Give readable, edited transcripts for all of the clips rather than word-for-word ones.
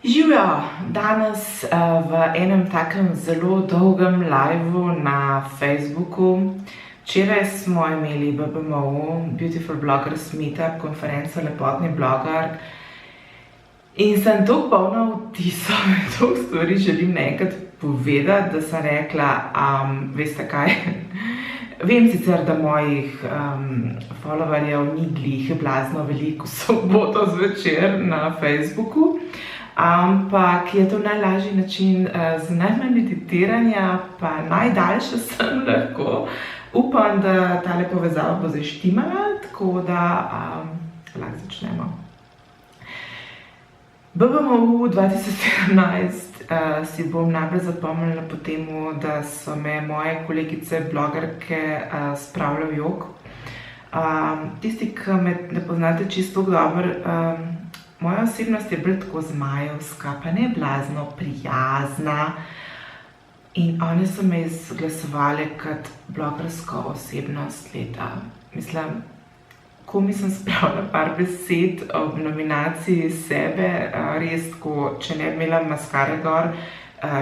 Živjo, danes v enem takem zelo dolgem liveu na Facebooku. Včeraj smo imeli BBMU, Beautiful Bloggers Meetup, konferenco lepotnih blogerk. In sem toliko polna vtisov in toliko stvari želim naenkrat povedati, da sem rekla, veste kaj, vem sicer, da mojih followerjev ni glih blazno veliko soboto zvečer na Facebooku, ampak je to najlažji način z najmanj meditiranja, pa najdaljše sem lahko. Upam, da tale povezava bo zdaj štimala, tako da lahko začnemo. BBMU 2017 si bom najbolj zapomnila po temu, da so me moje kolegice blogerke spravile v jok. Tisti, ki me ne poznate čisto dobro, moja osebnost je bolj tako zmajevska, pa ne blazno prijazna. In one so me izglasovali kot blogersko osebnost leta. Mislim, ko mi sem spravila par besed ob nominaciji sebe, res tako, če ne bi imela maskare gor,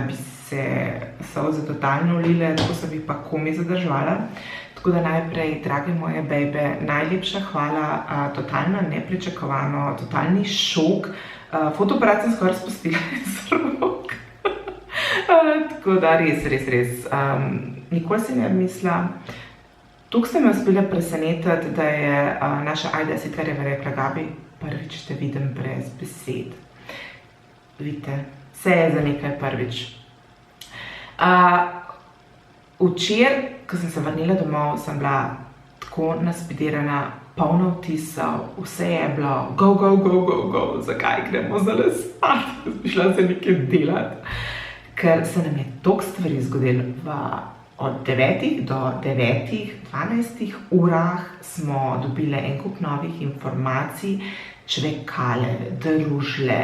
bi se solze totalno ulile, tako sem jih pa komi zadržala. Tako da najprej, drage moje bejbe, najlepša hvala, totalno nepričakovano, totalni šok. Fotoaparat sem skoraj spustila iz rok. Tako da res. Nikoli si ne mislila. Tukaj sem me uspela presenetiti, da je naša Ajda Sitlerjeva rekla: Gabi, prvič te vidim brez besed. Vidite, vse je za nekaj prvič. Včeraj, ko sem se vrnila domov, sem bila tako naspidirana, polna vtisov, vse je bilo go, zakaj gremo zdaj spat, bi šla se nekaj delati. Ker se nam je toliko stvari zgodilo. Od 9 do 9, 12 urah smo dobile en kup novih informacij, čvekale, družile.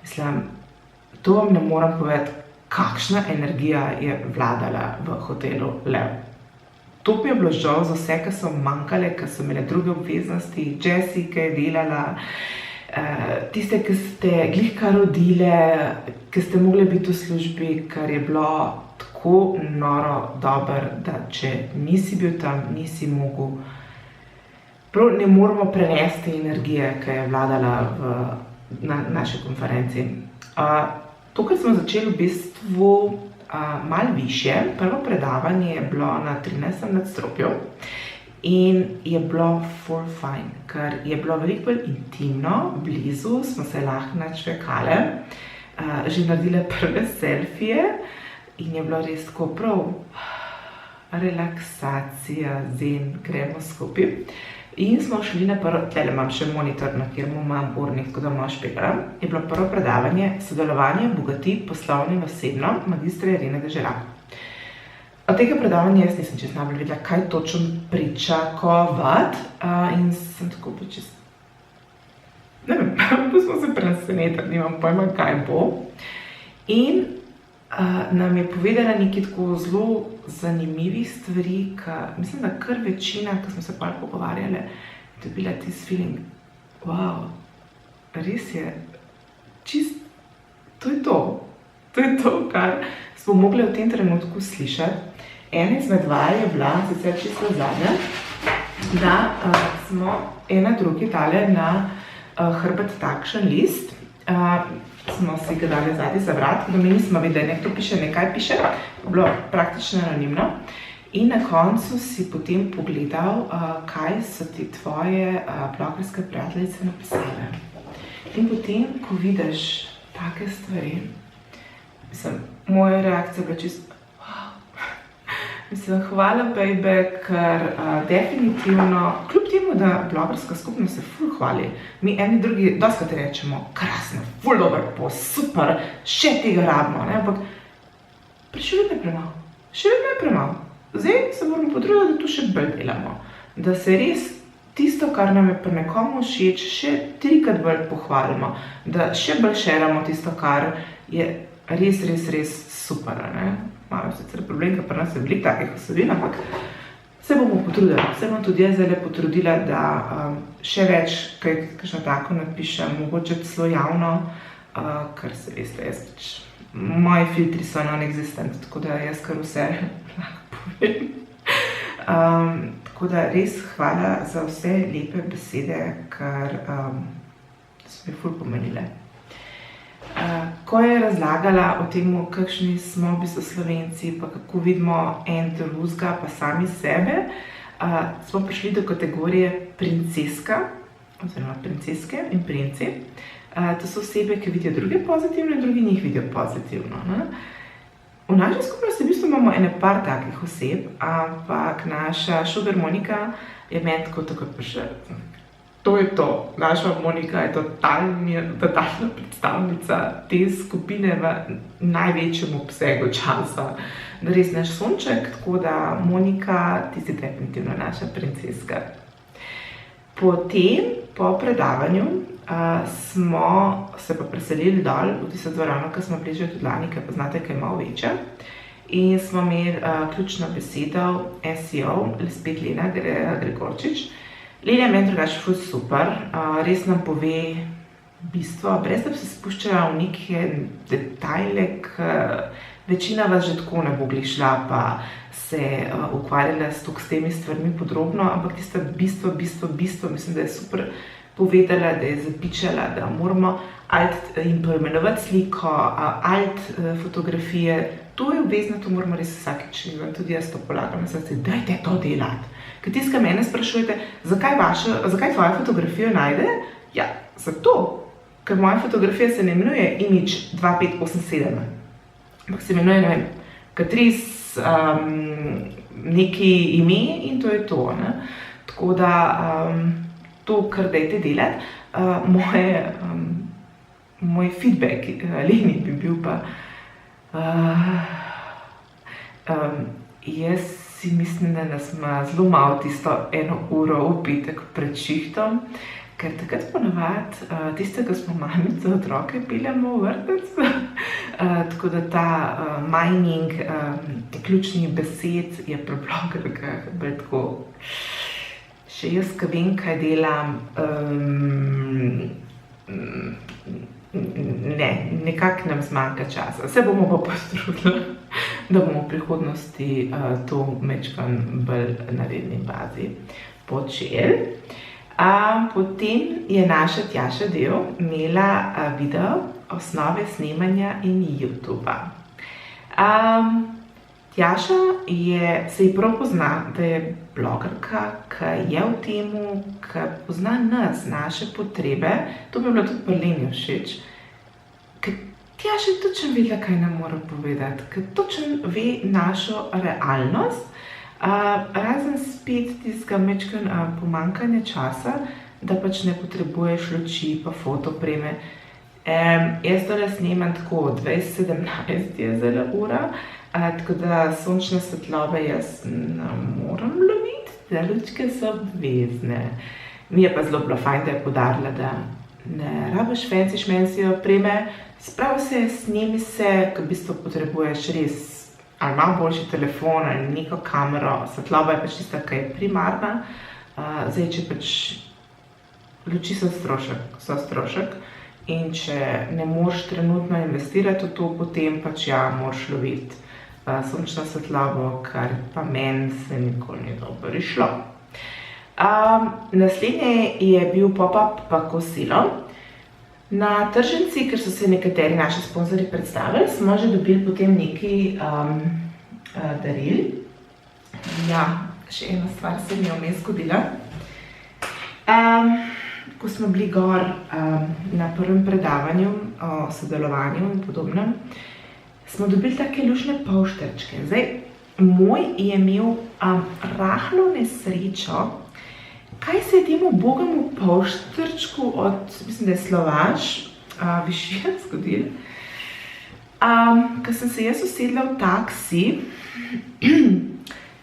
Mislim, to vam ne moram povedati, kakšna energija je vladala v hotelu Lev. To mi je bilo žal za vse, ki so manjkale, ki so imele druge obveznosti, Jessie, ki je delala, tiste, ki ste glihka rodile, ki ste mogli biti v službi, ker je bilo tako noro dober, da če nisi bil tam, nisi mogel. Prav ne moramo prenesti energije, ki je vladala na naši konferenci. Tokrat smo začeli v bistvu malo višje. Prvo predavanje je bilo na 13. nadstropju in je bilo full fajn, ker je bilo veliko bolj intimno, blizu smo se lahko načvekale, že naredile prve selfije. In je bilo res tako prav relaksacija, zen, gremo skupaj. In smo šli na prvo, tele imam še monitor, na kjer imam urnik, tako da malo špekala. Je bilo prvo predavanje Sodelovanje bogati poslovno in osebno, magistra Irene Dežerak. Od tega predavanja jaz nisem čisto najbolj videla, kaj točno pričakovati. In sem tako počist, ne vem, pa smo se presenetili, nimam pojma, kaj bo. In nam je povedala nekaj tako zelo zanimivih stvari, mislim, da kar večina, ki smo se pa pogovarjali, je bila tisti feeling, wow, res je, čist, to je to, kar smo mogli v tem trenutku slišati. Ena izmed vaj je bila, sicer čisto zadnja, da smo ena drugi dali na hrbet takšen list, smo si ga dali zadnji za vrat, da mi nismo videli, nekdo piše, nekaj piše, bilo praktično anonimno. In na koncu si potem pogledal, kaj so ti tvoje blogerske prijateljice napisale. In potem, ko vidiš take stvari, mislim, moja reakcija je bila čisto, wow. Mislim, hvala, bejbe, ker definitivno, kljub temu, da blogerska skupnost se ful hvali, mi eni drugi dostikrat rečemo, krasno, ful dober, super, še tega rabimo, ampak še vedno je premalo. Zdaj se moramo potruditi, da tu še bolj delamo, da se res tisto, kar nam je pri nekomu všeč, še 3-krat bolj pohvalimo, da še bolj šeramo tisto, kar je res super, Malo sicer problem, ker pri nas je veliko takih osebin, ampak se bomo potrudili. Se bom tudi jaz zdaj potrudila, da še več, kakšno tako napišem, mogoče celo javno, kar se veste, moji filtri so non-existent, tako da jaz kar vse lahko povem. Tako da res hvala za vse lepe besede, kar so mi ful pomenile. Ko je razlagala o tem, kakšni smo v bistvu Slovenci, pa kako vidimo en drugega, pa sami sebe, smo prišli do kategorije princeska, oziroma princeske in princi. To so osebe, ki vidijo druge pozitivno in drugi njih vidijo pozitivno. V naši skupnosti v bistvu imamo ene par takih oseb, ampak naša Sugar Monika je meni tako prišla. To je to, naša Monika je totalna predstavnica te skupine v največjem obsegu časa. Da res naš sonček, tako da Monika, ti si definitivno naša princeska. Potem, po predavanju, smo se pa preselili dol v tisto dvorano, ki smo bili že tudi lani, ki poznate, ki je malo večja. In smo imeli ključno besedo SEO, spet Lena Gregorčič. Lena je meni drugače ful super, res nam pove bistvo, brez da bi se spuščala v neke detajle, ki večina vas že tako ne bo šla, pa se ukvarjala s temi stvarmi podrobno, ampak tisto bistvo, mislim, da je super povedala, da je zapičala, da moramo alt in poimenovati sliko, alt fotografije. To je obvezno, to moramo res vsakič, in tudi jaz to polagam na srce, dajte to delati. Ker tiskaj mene sprašujete, zakaj tvoja fotografija najde? Ja, zato, ker moja fotografija se ne imenuje Image 2587, ampak se imenuje, ne vem, Catrice, neki ime in to je to. Tako da to, kar dajte delati. Moj feedback Leni bi bil pa, jaz si mislim, da nas ima zelo malo tisto 1 uro v petek pred šihtom, ker takrat ponavadi tistega smo mamice otroke peljemo v vrtec, tako da ta mining ključnih besed je pri blogerkah bolj tako. Še jaz, ki vem, kaj delam, nekako nam zmanjka časa. Se bomo pa potrudili, da bomo v prihodnosti to majčkeno bolj na redni bazi počeli. Potem je naša Tjaša Del imela video osnove snemanja in YouTuba. Tjaša se ji prav pozna, da je blogerka, ki je v temu, ki pozna nas, naše potrebe. To bi bilo tudi pri Leni všeč. Ker Tjaša je točno vedela, kaj nam mora povedati, ker točno ve našo realnost, razen spet tistega majčkeno pomanjkanja časa, da pač ne potrebuješ luči pa fotopreme. Jaz tole snemam tako, 20:17 je zdajle ura, tako da sončne svetlobe jaz ne moram loviti, da lučke so obvezne. Mi je pa zelo bilo fajn, da je poudarila, da ne rabiš fancy šmensi opreme, spravi se, snemi se, ker v bistvu potrebuješ res ali malo boljši telefon ali neko kamero, svetloba je pač tista, ki je primarna. Zdaj, če pač luči so strošek in če ne moreš trenutno investirati v to, potem pač ja, moraš loviti sončno svetlobo, kar pa meni se nikoli ni dobro išlo. Naslednje je bil pop-up pa kosilo. Na tržnici, ker so se nekateri naši sponzorji predstavili, smo že dobili potem nekaj daril. Ja, še ena stvar se mi je vmes zgodila. Ko smo bili gor na prvem predavanju o sodelovanju in podobnem, smo dobili take luštne polšterčke. Zdaj, moj je imel rahlo nesrečo. Kaj se je temu bogemu polštrčku od, mislim, da je Slovaš, višje zgodilo? Ko sem se jaz usedla v taksi,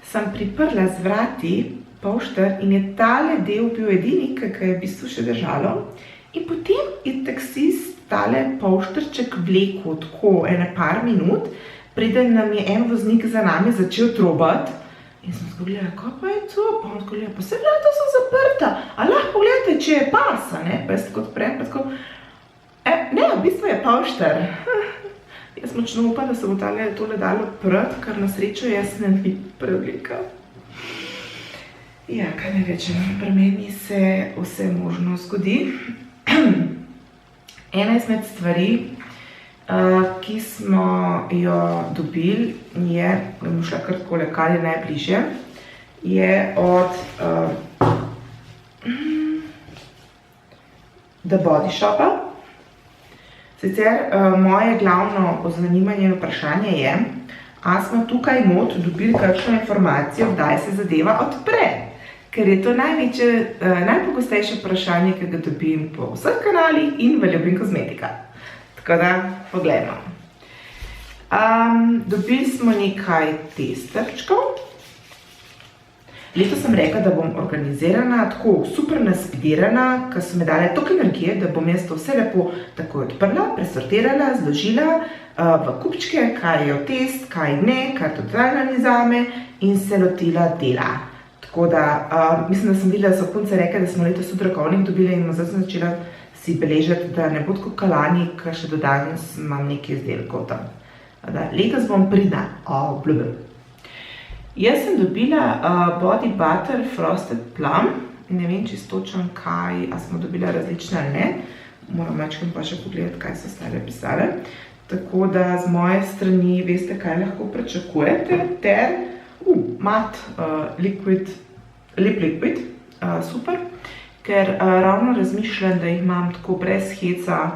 sem priprla z vrati polšter in je tale del bil edini, ki je v bistvu še držalo. In potem je taksist tale polštrček vlekel tako ene par minut, preden nam je en voznik za nami začel trobati. In sem zgodila, kaj pa je to? Pa on zgodila, pa se vrata so zaprta, a lahko pogledate, če je pasa, ne? Pa jaz tako odprem, pa tako, ne, v bistvu je je 3:30. Jaz močno upam, da se bo tole dalo prati, kar na srečo jaz ne bi preoblika. Ja, kaj ne rečem, pri meni se vse možno zgodi. Ena izmed stvari, ki smo jo dobili, je, da bomo šla kar takole, kar je najbližje, je od The Body Shopa. Sicer moje glavno zanimanje in vprašanje je, a smo tukaj not dobili kakšno informacijo, kdaj se zadeva odpre. Ker je to najpogostejše vprašanje, ki ga dobim po vseh kanalih in v Ljubim kozmetika. Tako da, poglejmo. Dobili smo nekaj testerčkov. Letos sem rekla, da bom organizirana, tako super naspidirana, ker so mi dale toliko energije, da bom jaz to vse lepo takoj odprla, presortirala, zložila v kupčke, kaj je test, kaj ne, kaj totalno ni zame in se lotila dela. Tako da, mislim, da sem videla, da so punce rekli, da smo letos v Drakovnik dobili in zdaj sem začela si beležiti, da ne bo tako kalani, ker še do danes imam nekaj izdelkov tam. Letos bom pridna, obljubim. Jaz sem dobila Body Butter Frosted Plum. Ne vem, čisto točno kaj, a smo dobila različne ali ne. Moram večkrat pa še pogledati, kaj so stare pisale. Tako da z moje strani veste, kaj lahko pričakujete. Ter mat lip liquid, super. Ker ravno razmišljam, da jih imam tako brez heca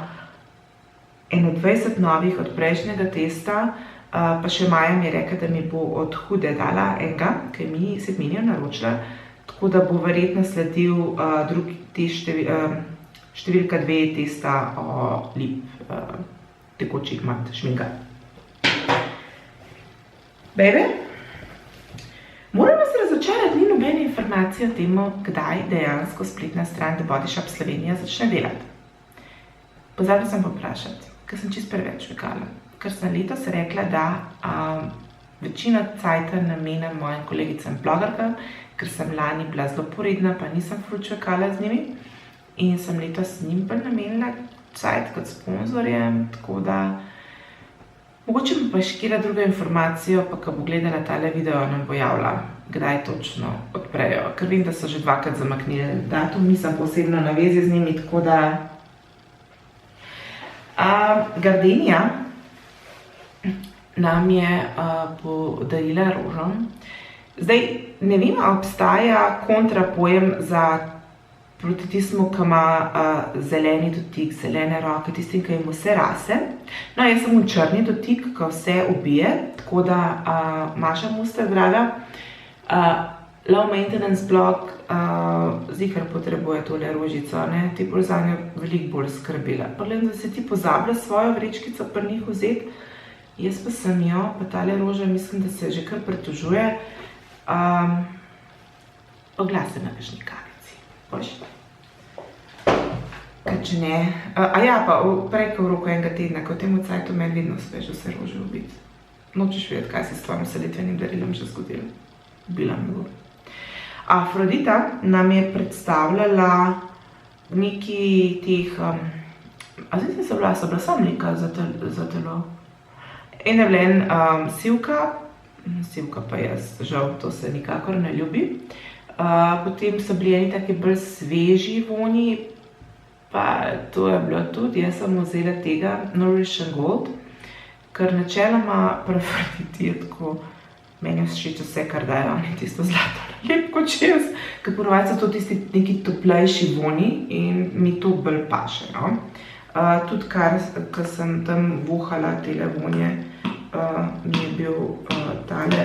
21 novih od prejšnjega testa. Pa še Maja mi je rekla, da mi bo od Hude dala enega, ki mi se menijo naročila, tako da bo verjetno sledil številka 2 testa o lip tekočih mat šminka. Bebe, moram vas razočarati, ni nobene informacije o tem, kdaj dejansko spletna stran The Body Shop Slovenija začne delati. Pozabila sem pa vprašati, ker sem čisto preveč čakala. Ker sem letos rekla, da večino cajta namenim mojim kolegicam blogerkam, ker sem lani bila zelo poredna, pa nisem ful čakala z njimi. In sem letos njim pa namenila cajt kot sponzorjem, tako da mogoče mi pa še kjera druga informacijo, pa ko bo gledala tale video, nam bo javila, kdaj točno odprejo. Ker vem, da so že dvakrat zamaknili datum, nisem posebno na vezi z njimi, tako da Gardenia nam je podarila rožo. Zdaj, ne vem, obstaja kontrapojem proti tistemu, ki ima zeleni dotik, zelene roke, tistim, ki jim vse rase. No, jaz sem v črni dotik, ki vse ubije, tako da Maša Muster, draga, low maintenance blog, zihar potrebuje tole rožico, ne, ti bolj za njo veliko bolj skrbila. Pa gledam, da se ti pozabila svojo vrečkico pri njih vzeti. Jaz pa sem jo, pa tale roža, mislim, da se že kar pritožuje. Oglase na kakšni kavici. Boš? Kaj če ne? Ja, pa prej v roku enega tedna, ko v tem cajtu meni vedno uspeš vse rože ubiti. Nočeš vedeti, kaj se s tvojim selitvenim darilom že zgodilo. Bila mi bo. Afrodita nam je predstavljala neki teh, zdaj so bila samo mleka za telo. En je vlen sivka pa jaz, žal, to se nikakor ne ljubi. Potem so bili eni taki bolj sveži vonji, pa to je bilo tudi, jaz sem vzela tega Nourish & Gold, ker načeloma Afroditi je tako, meni je všeč vse, kar dajo oni, tisto zlato, lep kot čez, ker ponovadi so to tisti neki toplejši vonji in mi to bolj paše, no. Tudi kar sem tam vohala tele vonje, mi je bil tale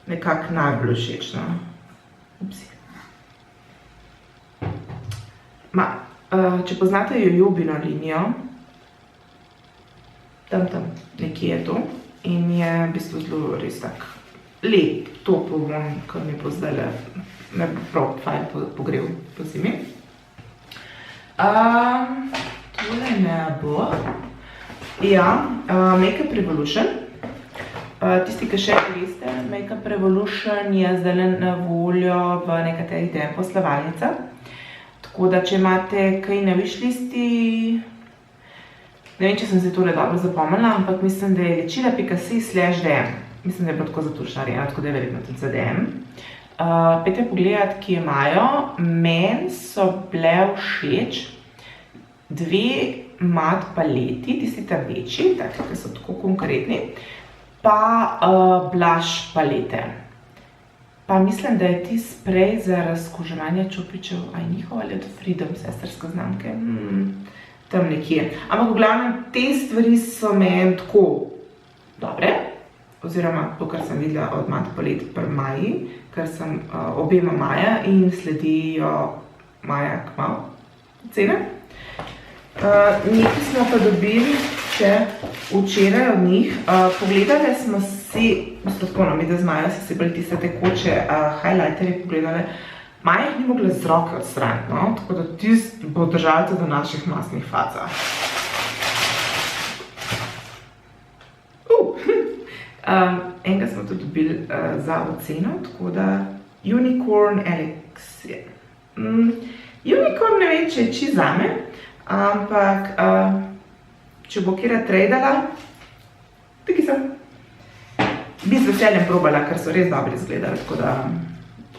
nekako najbolj všeč, no. Upsi. Če poznate Jojobino linijo, tam nekje je to in je v bistvu zelo res tak lep, topel vonj, ki mi bo zdaj me prav fajn pogrel po zimi. Tole ne bo. Ja, Makeup Revolution. Tisti, ki še veste, Makeup Revolution je zdaj na voljo v nekaterih poslovalnicah. Tako da, če imate kaj na wishlistih, Ne vem, če sem se tole dobro zapomnila, ampak mislim, da je ličila.si/DM. Mislim, da je bilo tako za tuš narejeno, tako da je verjetno tudi za DM. Pejte pogledat, ki imajo. Meni so bile všeč dve mat paleti, tisti ta večji, taki, ki so tako konkretni, pa blush palete. Pa mislim, da je ti sprej za razkoževanje čopičev, a je njihov ali od Freedom, sestrske znamke, tam nekje. Ampak v glavnem, te stvari so meni tako dobre, oziroma to, kar sem videla od mat palet pri Maji, ker sem obema Maja in sledijo Maja kmalu cene. Nekaj smo pa dobili še včeraj od njih. Pogledali smo si, mi da z Majo si bili tiste tekoče highlighterje pogledali. Maja jih ni mogla z roke odstraniti, no? Tako da tist bo držala tudi do naših masnih facah. Enega smo tudi dobili za oceno, tako da Unicorn Elixir. Unicorn ne vem, če je čisto zame, ampak če bo kjera tradala, taki sem. Bi z veseljem probala, ker so res dobri izgledali, tako da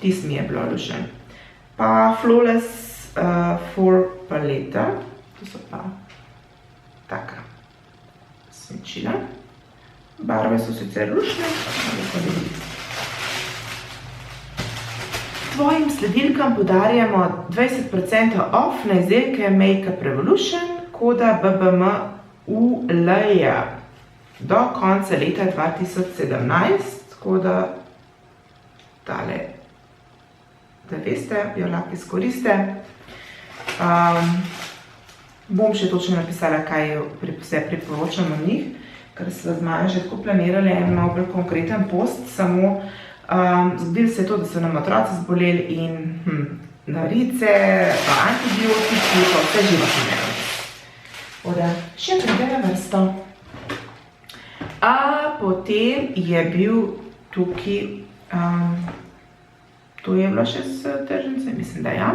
tist mi je bilo lušen. Pa Flawless for paleta, to so pa taka senčila. Barve so sicer lušne, Tvojim sledilkam podarjamo 20% off na izdelke Makeup Revolution, koda BBMULJ do konca leta 2017, tako da tale, da veste, jo lahko izkoriste. Bom še točno napisala, kaj vse priporočam od njih, ker se z Majo že tako planirali en malo bolj konkreten post, samo zgodilo se je to, da so nam otroci zboleli in narice, pa antibiotiki, pa vse životne nevarnosti. Tako da še pride na vrsto. Potem je bil tukaj, to je bilo še s tržnice, mislim, da ja.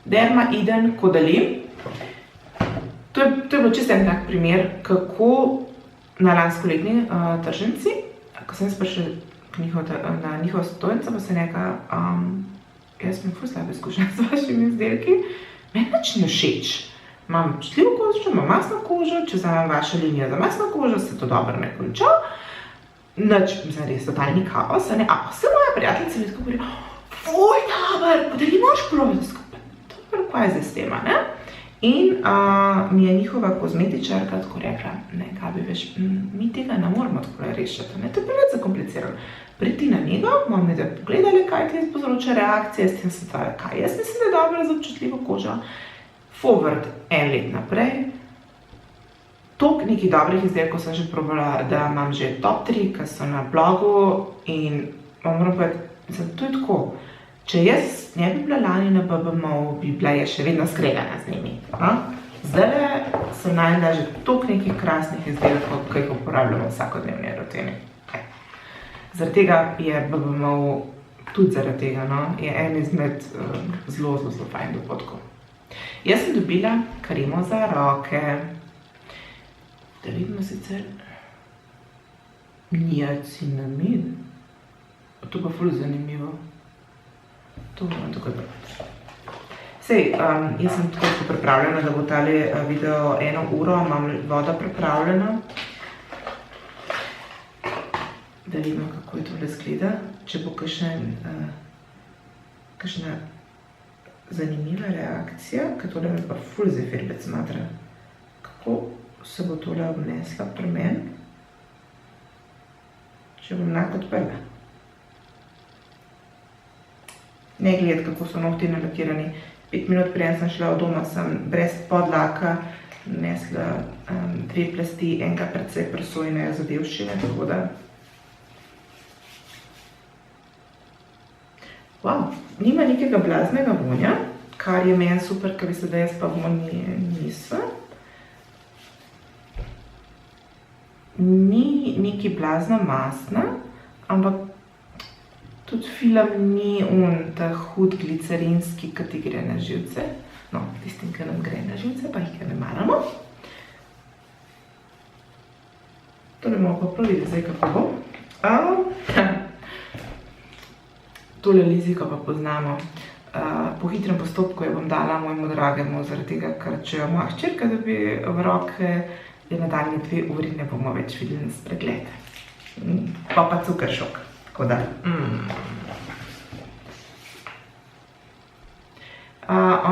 Derma Eden Caudalie. To je bilo čisto en tak primer, kako na lanskoletni tržnici, ko sem sprašala na njihovo stojnico, pa se neka, jaz imam ful slabe izkušnje z vašimi izdelki, meni nič ne všeč. Imam čutljivo kožo, imam masno kožo, če vzamem vašo linijo za masno kožo, se to dobro ne konča. Nič, mislim, res totalni kaos, a vse moja prijateljica mi tako govori, ful dober, Caudalie moraš probati skupaj. Dobro, kaj je zdaj s tema, ne? In mi je njihova kozmetičarka tako rekla, ne, Gabi, veš, mi tega ne moramo tako rešiti, ne, to je preveč zakomplicirano. Priti na njega, bomo mi da pogledali, kaj ti povzroča reakcije, s tem se tvara, kaj jaz mislim, da je dobro za občutljivo kožo. Forward en let naprej. Toliko nekih dobrih izdelkov sem že probala, da imam že top 3, ki so na blogu in moram povedati, mislim, to je tako. Če jaz ne bi bila lani na BBM-u, bi bila je še vedno skregana z njimi. Zdajle sem najdela že toliko nekih krasnih izdelkov, ki jih uporabljamo v vsakodnevni rutini. Zaradi tega je BBM-u, tudi zaradi tega, je en izmed zelo fajn dogodkov. Jaz sem dobila kremo za roke. Da vidimo sicer niacinamin. To pa ful zanimivo. To bomo tukaj brati. Sej, jaz sem tako pripravljena, da bo tale video 1 uro, imam vodo pripravljena. Da vidimo, kako je tole izgleda. Če bo kakšna zanimiva reakcija, ker tole me pa ful zefirbec smatra. Kako se bo tole obnesla pri meni, če bom lahko odprla. Ne gledati, kako so nohti nalakirani. 5 minut preden sem šla od doma, sem brez podlaka nesla 2 plasti, enega precej presojne zadevščine, tako da. Wow, nima nekega blaznega vonja, kar je meni super, ker mislim, da jaz pa vonji nisem. Ni neki blazno masna, ampak tudi film ni ta hud glicerinski, ki ti gre na živce. No, tistim, ki nam gre na živce, pa jih ne maramo. Tole bomo pa prav videli zdaj, kako bo. Tole liziko pa poznamo. Po hitrem postopku jo bom dala mojemu dragemu, zaradi tega, ker če jo moja hčerka dobi v roke, je nadaljnje 2 uri ne bomo več videli na spregled. Pa cukeršok, tako da.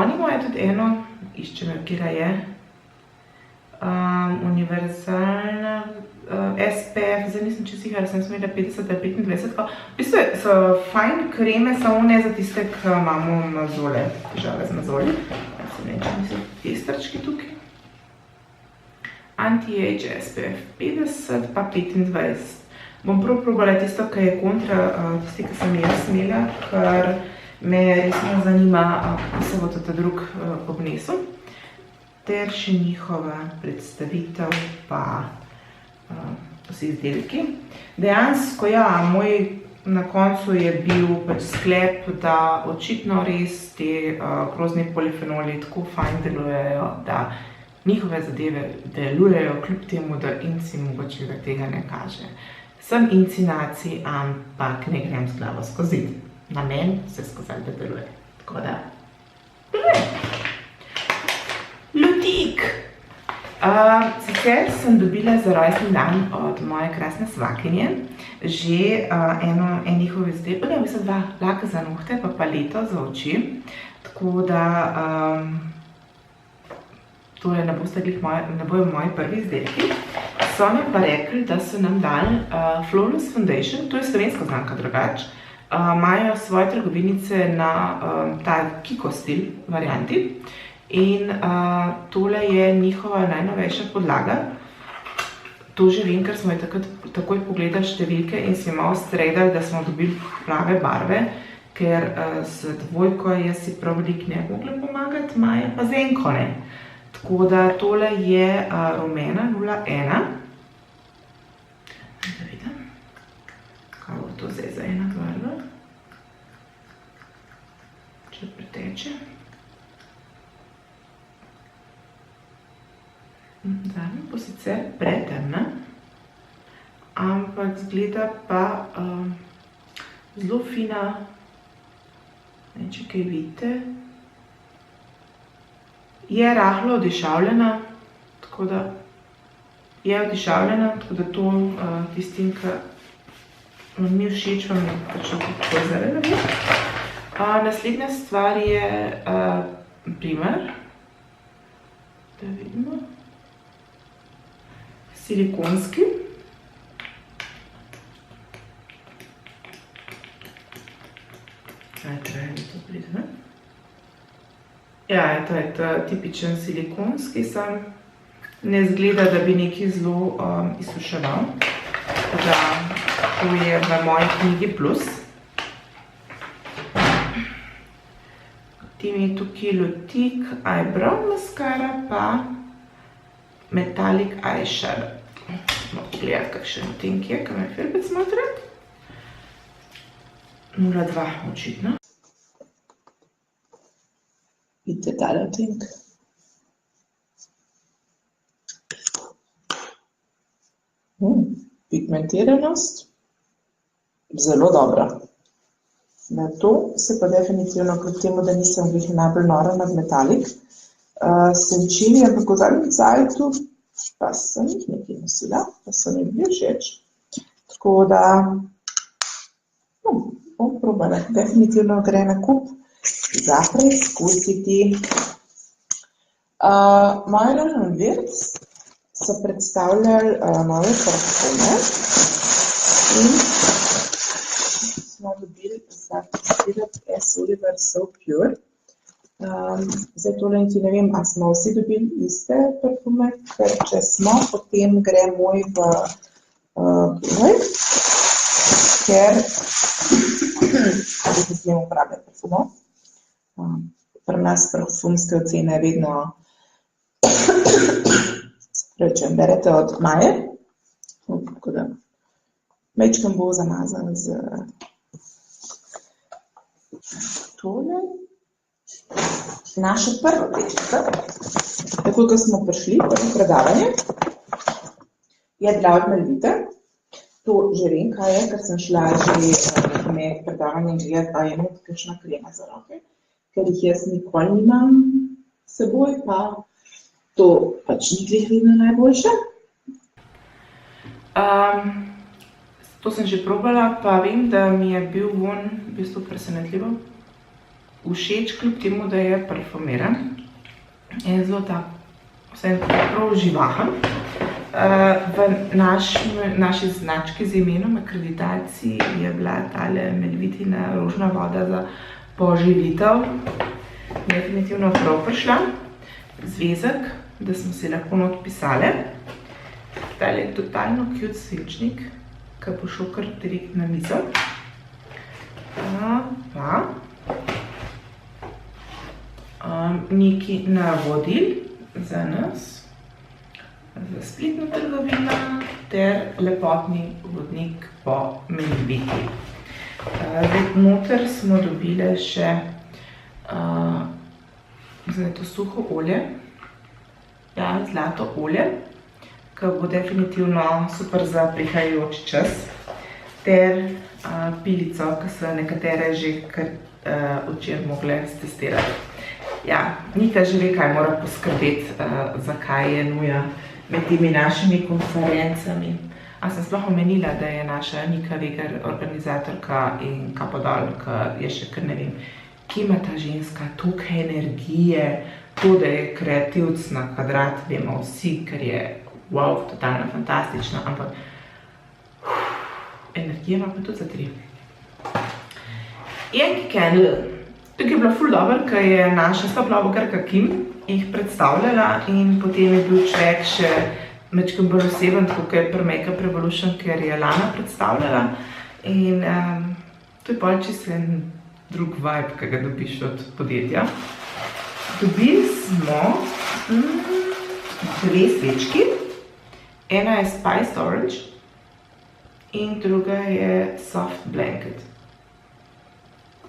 Oni imajo tudi eno, iščem, kjera je, univerzalna SPF, zdaj nisem čisto sigurna, sem imela 50 ali 25. V bistvu so fajn kreme, samo ne za tiste, ki imamo mazole, težave z mazoli. Se ne, če niso testrčki tukaj. Anti-age SPF 50 pa 25. Bom prav probala tisto, ki je kontra tisti, ki sem jaz imela, ker me resno zanima, kako se bo tudi drug obnesel. Ter še njihova predstavitev pa vsi izdelki. Dejansko, ja, moj na koncu je bil pač sklep, da očitno res te krozni polifenoli tako fajn delujejo, da njihove zadeve delujejo, kljub temu, da inci mogoče tega ne kaže. Sem incinacij, ampak ne grem z glavo skozi. Na meni se skazali, da deluje. Tako da, deluje. Lutik! Sicer sem dobila za rojstni dan od moje krasne svakinje že en njihov izdelek, v bistvu 2 laka za nohte pa paleto za oči. Tako da tole ne bojo moji prvi izdelki. So nam pa rekli, da so nam dali Flawless Foundation, to je slovenska znamka drugače. Imajo svoje trgovinice na ta Kiko stil varianti. In tole je njihova najnovejša podlaga. To že vem, ker smo jo takoj pogledali številke in si malo stredali, da smo dobili prave barve, ker z dvojko jaz si prav veliko ne mogla pomagati, imajo pa z enko ne. Tako da tole je rumena 01. Da vidim, kaj bo to zdaj za ena barva. Če preteče. Zadnji bo sicer pretemna, ampak zgleda pa zelo fina, ne če kaj vidite. Je rahlo odišavljena, tako da to tistim, ki mi všeč, vam je pač tako zaradi. Naslednja stvar je primer, da vidimo. Silikonski. Traje to pridne. Ja, to je tipičen silikonski, sam ne zgleda, da bi nekaj zelo izsuševal. Da, to je v moji knjigi plus. Potem je tukaj Lutik Eyebrow Mascara pa Metallic Eyeshadow. Bomo pogledati, kakšen odtenek je, kaj me Filbec smatrat. 02 očitno. Vidite tale odtenek? Pigmentiranost. Zelo dobra. Na to se pa definitivno, kljub temu, da nisem glih najbolj nora nad Metallic, senčili, ampak v zadnjem cajtu pa sem jih nekaj nosila, pa so mi bili všeč. Tako da bom probala. Definitivno gre na kup za preizkusiti. Moje London Wirtz so predstavljali nove parfume in smo dobili za testirati S. Oliver So Pure. Zdaj tole niti ne vem, ali smo vsi dobili iste parfume, ker če smo, potem gre moj v Bluej, ker se s njim uporablja parfumov. Pri nas parfumske ocene vedno, če berete od Maje, tako da mečkam bo zamazan z tole. Naša prva večnica, tako kot smo prišli, prvo predavanje, jedla od Melvite. To že vem, kaj je, ker sem šla že med predavanjem gledati, a je not kakšna krema za roke, ker jih jaz nikoli nimam s seboj, pa to pač ni glih vedno najboljše. To sem že probala, pa vem, da mi je bil von v bistvu presenetljivo všeč, kljub temu, da je parfumiran. Je zelo tak, vsem prav živahen. V naši znački z imenom akreditaciji je bila tale Melvitina rožna voda za poživitev definitivno prav prišla. Zvezek, da smo si lahko not pisali. Tale je totalno cute svinčnik, ki bo šel kar direkt na mizo. Pa nekaj navodil za nas, za spletno trgovino ter lepotni vodnik po Melviti. Noter smo dobile še to suho olje, zlato olje, ki bo definitivno super za prihajajoč čas, ter pilico, ki so nekatere že včeraj mogle stestirati. Nika že ve, kaj mora poskrbeti, zakaj je nuja med temi našimi konferencami. A sem sploh omenila, da je naša Nika Vegar organizatorka in kapo dol, ker je še kar ne vem, kje ima ta ženska toliko energije, to, da je kreativc na kvadrat, vemo vsi, ker je wow, totalno fantastično, ampak energija ima pa tudi za 3. Yankee Candle. Tukaj je bilo ful dobro, ker je naša stoplovogarka Kim jih predstavljala in potem je bil človek še mečkam bolj oseben, tako kot je pri Makeup Revolution, ker je Lana predstavljala. In to je bolj čisto en drug vibe, ki ga dobiš od podjetja. Dobili smo 2 svečki. Ena je Spiced Orange in druga je Soft Blanket.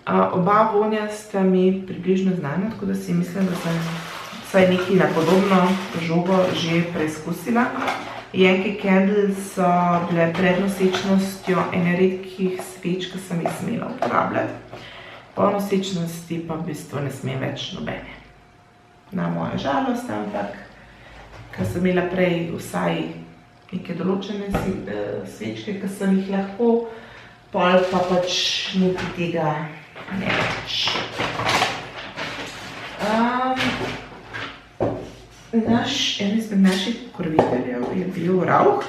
Oba vonja sta mi približno znana, tako da si mislim, da sem vsaj nekaj na podobno žogo že preizkusila. Yankee Candle so bile pred nosečnostjo ene redkih sveč, ki sem jih smela uporabljati. Po nosečnosti pa v bistvu ne smem več nobene. Na mojo žalost, ampak ker sem imela prej vsaj neke določene svečke, ki sem jih lahko, pol pa pač niti tega ne več. En izmed naših pokroviteljev je bil Rauch,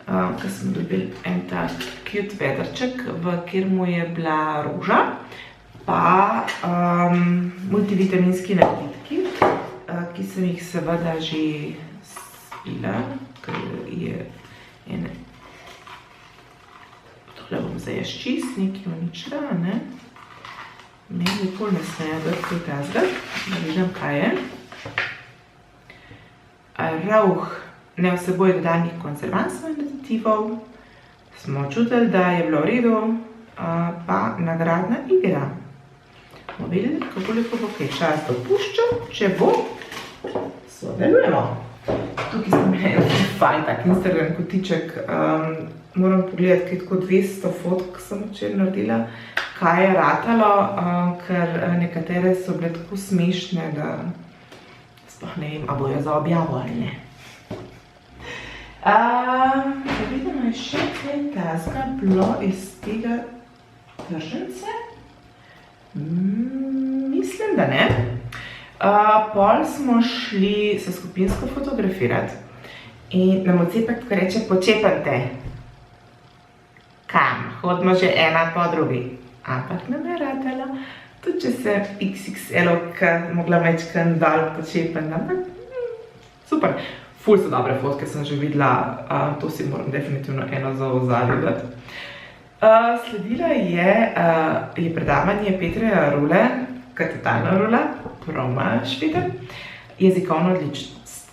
ki smo dobili en tak cute vedrček, v kjer mu je bila roža, pa multivitaminski napitki, ki sem jih seveda že spila, ker je ene. Tole bom zdaj jaz čist, nekaj uničila, ne? Meni nikoli ne smejo dati kaj tazga, da vidim, kaj je. Rauch ne vsebuje dodanih konzervansov in aditivov. Smo čutili, da je bilo v redu, pa nagradna igra. Bomo videli, kako lepo bo kaj čas dopuščal, če bo, sodelujemo. Tukaj sem imela fajn tak Instagram kotiček, moram pogledati, kaj tako 200 fotk sem včeraj naredila, kaj je ratalo, ker nekatere so bile tako smešne, da sploh ne vem, a bojo za objavo ali ne. Da vidimo, je še kaj tazga bilo iz tega tržnice. Mislim, da ne. Pol smo šli se skupinsko fotografirati in nam odcepek tako reče, počepajte. Kam? Hodimo že ena po drugi. Ampak nam je ratalo, tudi če se XXL-ovka mogla večkrat dal počepati, ampak super. Ful so dobre fotke, sem že videla, to si moram definitivno eno za ozadje dati. Sledila je predavanje Petre Rule, ki je totalna Rula, proma švede, jezikovna odličnost.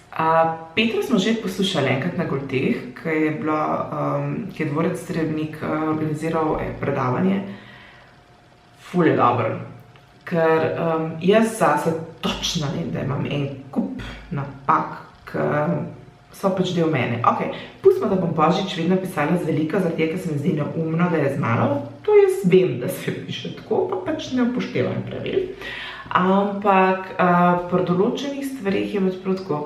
Petro smo že poslušali enkrat na Golteh, ki je Dvorec Trebnik organiziral predavanje. Ful je dobro, ker jaz zase točno vem, da imam en kup napak, ki so pač del mene. Ok, pustimo, da bom Božič vedno pisala z veliko, zaradi tega, ker se mi zdi neumno, da je z malo. To jaz vem, da se piše tako, pa pač ne upoštevam pravil. Ampak pri določenih stvarih je pač prav tako,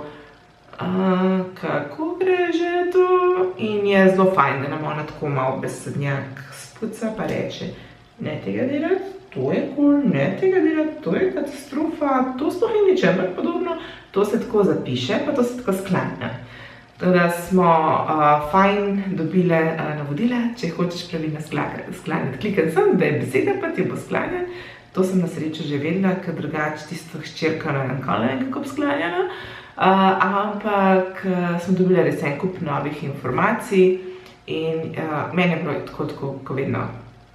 kako gre že to? In je zelo fajn, da nam ona tako malo besednjak spuca pa reče, ne tega delati, to je cool, ne tega delati, to je katastrofa, to sploh ni ničemer podobno, to se tako zapiše, pa to se tako sklanja. Da smo fajn dobile navodila, če hočeš pravilno sklanjati. Klikam sem, da je beseda, pa ti bo sklanjati. To sem na srečo že vedela, ker drugače tisto hčerka ne vem kako sklanjala. Ampak smo dobili res en kup novih informacij in meni je bilo tako, ko vedno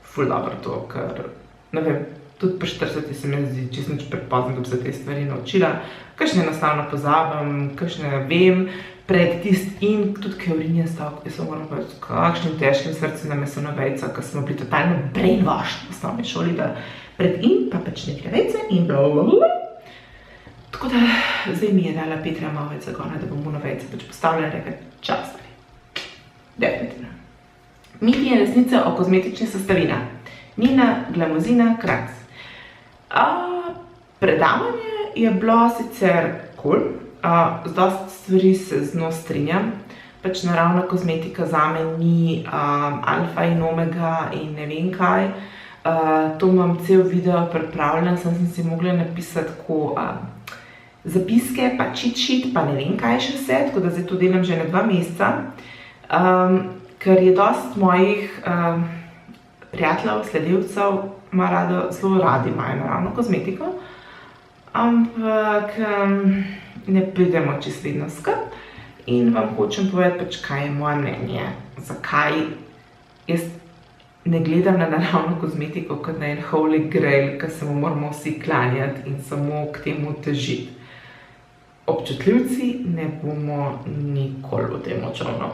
ful dobro to, ker ne vem, tudi pri 40 se mi zdi čisto nič prepozno, da bi se te stvari naučila. Kakšne enostavno pozabim, kakšne vem, pred tist in tudi Keurinje stavk, jaz moram povedati, kakšnim težkim srcem nam je so na vejca, ker smo bili totalno brainwashed v osnovni šoli, da pred in pa pač nekaj vejce in blablabla. Tako da zdaj mi je dala Petra malo več zagona, da bom na vejce pač postavljala nekaj časa. Definitivno. Miti je resnica o kozmetičnih sestavinah. Nina Glamozina Kranz. Predavanje je bilo sicer cool, z dosti stvari se z njo strinjam, pač naravna kozmetika zame ni alfa in omega in ne vem kaj. To imam cel video pripravljen, sem si mogla napisati tako zapiske, pa cheat sheet, pa ne vem kaj še vse, tako da zdaj to delam že na 2 meseca, ker je dosti mojih prijateljev, sledilcev, zelo radi imajo naravno kozmetiko, ampak ne pridemo čisto vedno skup in vam hočem povedati pač, kaj je moje mnenje, zakaj jaz ne gledam na naravno kozmetiko kot na en holy grail, ker se mu moramo vsi klanjati in samo k temu težiti. Občutljivci ne bomo nikoli v tem čovnu.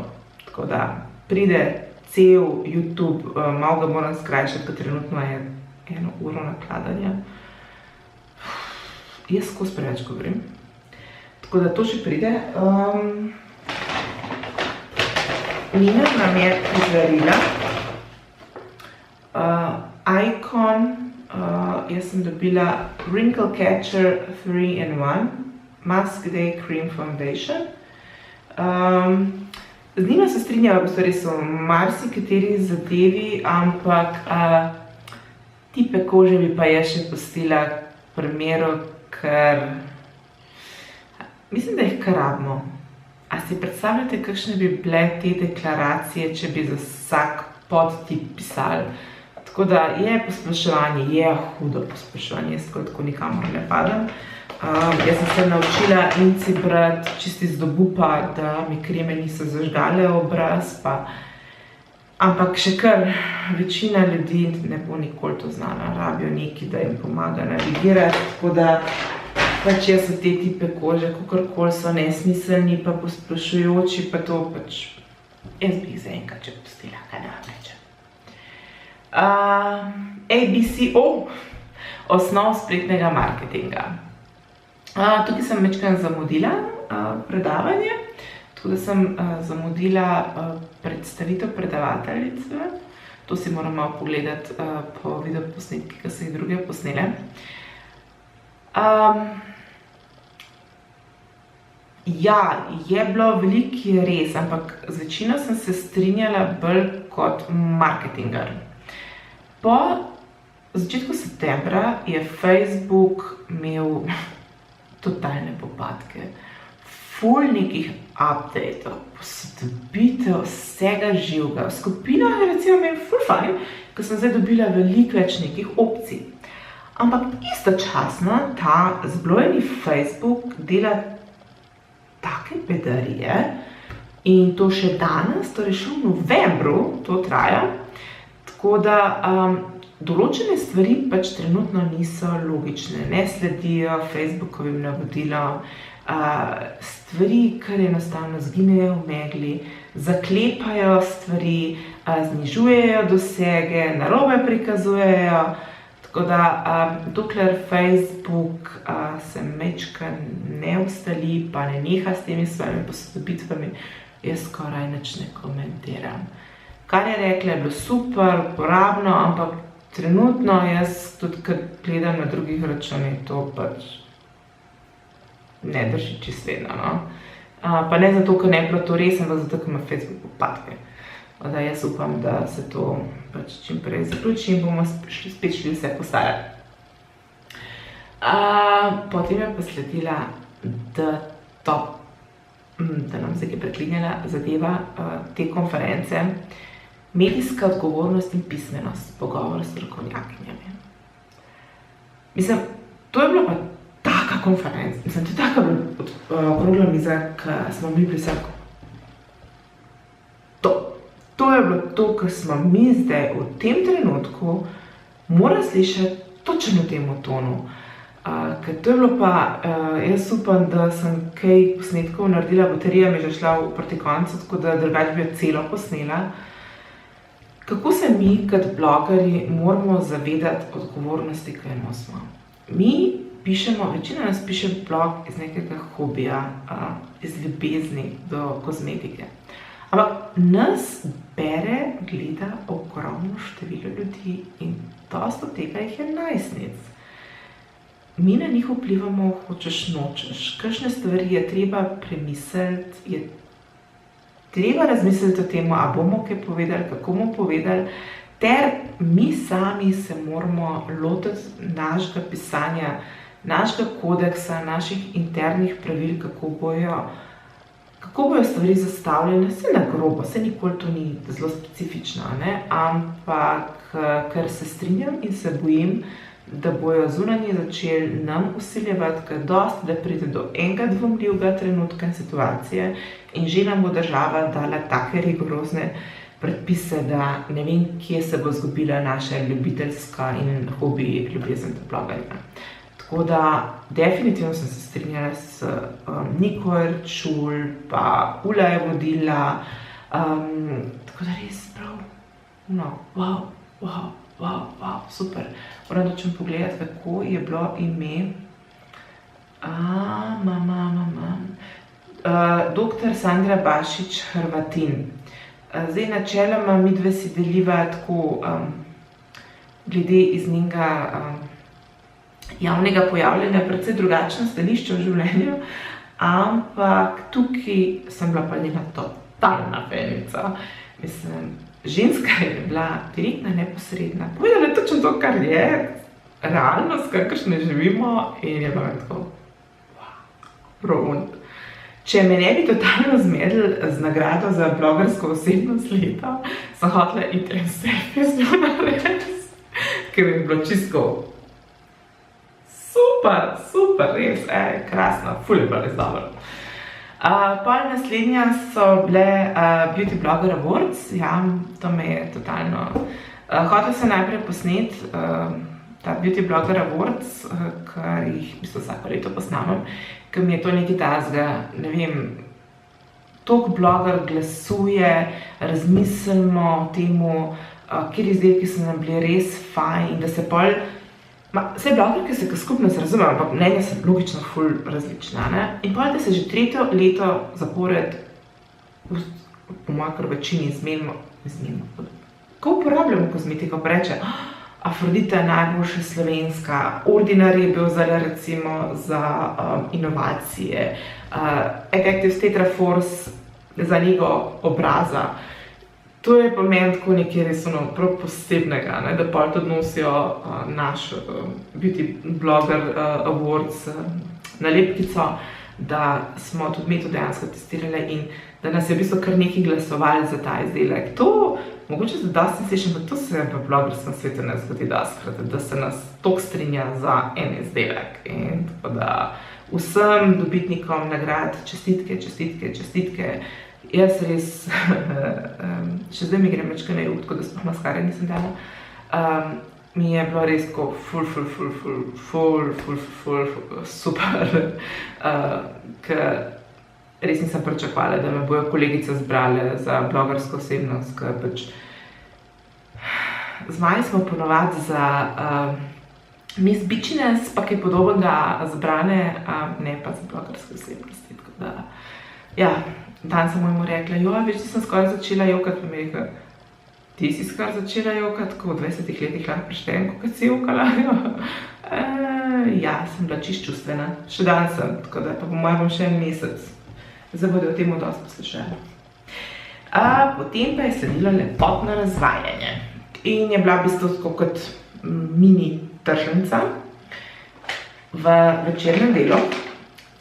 Tako da pride cel YouTube, malo ga moram skrajšati, ker trenutno je 1 uro nakladanja. Jaz skozi preveč govorim. Tako da to še pride. Nina nam je pripravila Icon, jaz sem dobila Wrinkle Catcher 3-in-1 Mask Day Cream Foundation. Z njima se strinjava, v res so marsikateri zadevi, ampak tipe kože bi pa jaz še pustila primeru, ker mislim, da jih kar rabimo. A si predstavljate, kakšne bi bile te deklaracije, če bi za vsak podtip pisali? Tako da je posploševanje, je hudo posploševanje, jaz tako nikamor ne padam. Jaz sem se naučila inci brati čisto iz dobupa, da mi kreme niso zažgale obraz, ampak še kar večina ljudi ne bo nikoli to znala, rabijo nekaj, da jim pomaga navigirati, tako da pač jaz so te tipe kože, kakorkoli so nesmiselni, pa posplošujoči, pa to pač jaz bi jih zaenkrat če pustila, kaj ne vam rečem. ABCO, osnov spletnega marketinga. Tukaj sem večkrat zamudila predavanje, tako da sem zamudila predstavitev predavateljice. To si moram malo pogledati po videoposnetki, ki so jih druge posnele. Ja, je bilo veliko, je res, ampak z večino sem se strinjala bolj kot marketingar. Po začetku septembra je Facebook imel totalne popadke, ful nekih updateov, posodobitev vsega živega. Skupina je recimo imel ful fajn, ker sem zdaj dobila veliko več nekih opcij. Ampak istočasno ta zblojeni Facebook dela take bedarije in to še danes, torej še v novembru to traja, tako da določene stvari pač trenutno niso logične, ne sledijo Facebookovim navodilom, stvari kar enostavno zginejo v megli, zaklepajo stvari, znižujejo dosege, narobe prikazujejo, Tako da, dokler Facebook se majčkeno ne ustali, pa ne neha s temi svojimi posodobitvami, jaz skoraj nič ne komentiram. Kar je rekla, je bilo super, uporabno, ampak trenutno jaz tudi, ko gledam na drugih računih, to pač ne drži čisto vedno, no. Pa ne zato, ker ne bi bilo to res, ampak zato, ker ima Facebook popadke. Da jaz upam, da se to pač čim prej zaključi in bomo spet šli vse po starem. Potem je pa sledila da nam zdaj je preklinjala zadeva te konference, medijska odgovornost in pismenost, pogovor s strokovnjakinjami. Mislim, to je bila pa taka konferenca, to je taka okrogla miza, ki smo bili pri vsako. To je bilo to, kar smo mi zdaj v tem trenutku morali slišati točno v tem tonu. Ker to je bilo pa, jaz upam, da sem kaj posnetkov naredila, baterija mi je že šla proti koncu, tako da drugače bi jo celo posnela. Kako se mi kot blogerji moramo zavedati odgovornosti, ki jo nosimo? Mi pišemo, večina nas piše blog iz nekega hobija, iz ljubezni do kozmetike. Ampak nas bere, gleda ogromno število ljudi in dosti od tega jih je najstnic. Mi na njih vplivamo, hočeš nočeš. Kakšne stvari je treba premisliti, je treba razmisliti o tem, a bomo kaj povedali, kako bomo povedali, ter mi sami se moramo lotiti našega pisanja, našega kodeksa, naših internih pravil, kako bojo stvari zastavljene, vse na grobo, vse nikoli to ni zelo specifično, ne? Ampak ker se strinjam in se bojim, da bojo zunanji začeli nam vsiljevati, ker dosti, da pride do enega dvomljivega trenutka in situacije in že nam bo država dala take rigorozne predpise, da ne vem, kje se bo zgubila naša ljubiteljska in hobi ljubezen do bloganja. Tako da definitivno sem se strinjala s Niko Erčul, pa Ula je vodila, tako da res prav, wow, super. Moram dočem pogledati, kako je bilo ime. Dr. Sandra Bašić Hrvatin. Zdaj načeloma midve si deliva tako glede iz njenega javnega pojavljanja precej drugačno stališče v življenju, ampak tukaj sem bila pa njena totalna fenica. Mislim, ženska je bila direktna, neposredna. Povedala je točno to, kar je, realnost, kakršne živimo in je bila tako, wow. Če me ne bi totalno zmedli z nagrado za blogersko osebnost leta, sem hotela iti en selfie z njo narediti, ker mi je bilo čisto super, res, krasno, ful je bilo res dobro. Pol naslednja so bile Beauty Blogger Awards, ja, to me je totalno... Hotela sem najprej posneti ta Beauty Blogger Awards, ker jih v bistvu vsako leto posnamem, ker mi je to nekaj tazga, ne vem, toliko bloger glasuje, razmislimo o temu, kateri izdelki so nam bili res fajn in da se pol... Vse blogerke se skupno se razumemo, ampak mnenja so logično ful različna, ne? In pol, da se že tretje leto zapored, po mojem kar večini zmenimo, ko uporabljamo kozmetiko, pa reče, Afrodita je najboljša slovenska, Ordinary je bil zdaj recimo za inovacije, Effective Tetra Force za njego obraza. To je pomen tako nekaj res prav posebnega, da pol tudi nosijo naš Beauty Blogger Awards nalepkico, da smo tudi mi to dejansko testirali in da nas je v bistvu kar nekaj glasovali za ta izdelek. To, mogoče se dosti ne slišim, pa to se v blogerskem svetu ne zgodi dostikrat, da se nas toliko strinja za en izdelek. In tako da vsem dobitnikom nagrad čestitke. Jaz res, še zdaj mi gre mečka na jug, tako da sploh maskare nisem dala. Mi je bilo res tako ful, super, ker res nisem pričakovala, da me bojo kolegice zbrale za blogersko osebnost, ker pač z Maji smo ponovadi za Miss Bitchiness pa kaj podobnega zbrane, ne pa za blogerske osebnosti, tako da, ja, dan sem mojemu rekla, veš, da sem skoraj začela jokati, pa mi je rekel, ti si skoraj začela jokati, ko v 20 letih lahko preštejem, kot si jokala, ja, sem bila čist čustvena, še dan sem, tako da pa po mojem bom še en mesec, zdaj bodo o temu dosti poslušali. Potem pa je sledilo lepotno razvajanje in je bila v bistvu tako kot mini tržnica v večernem delu.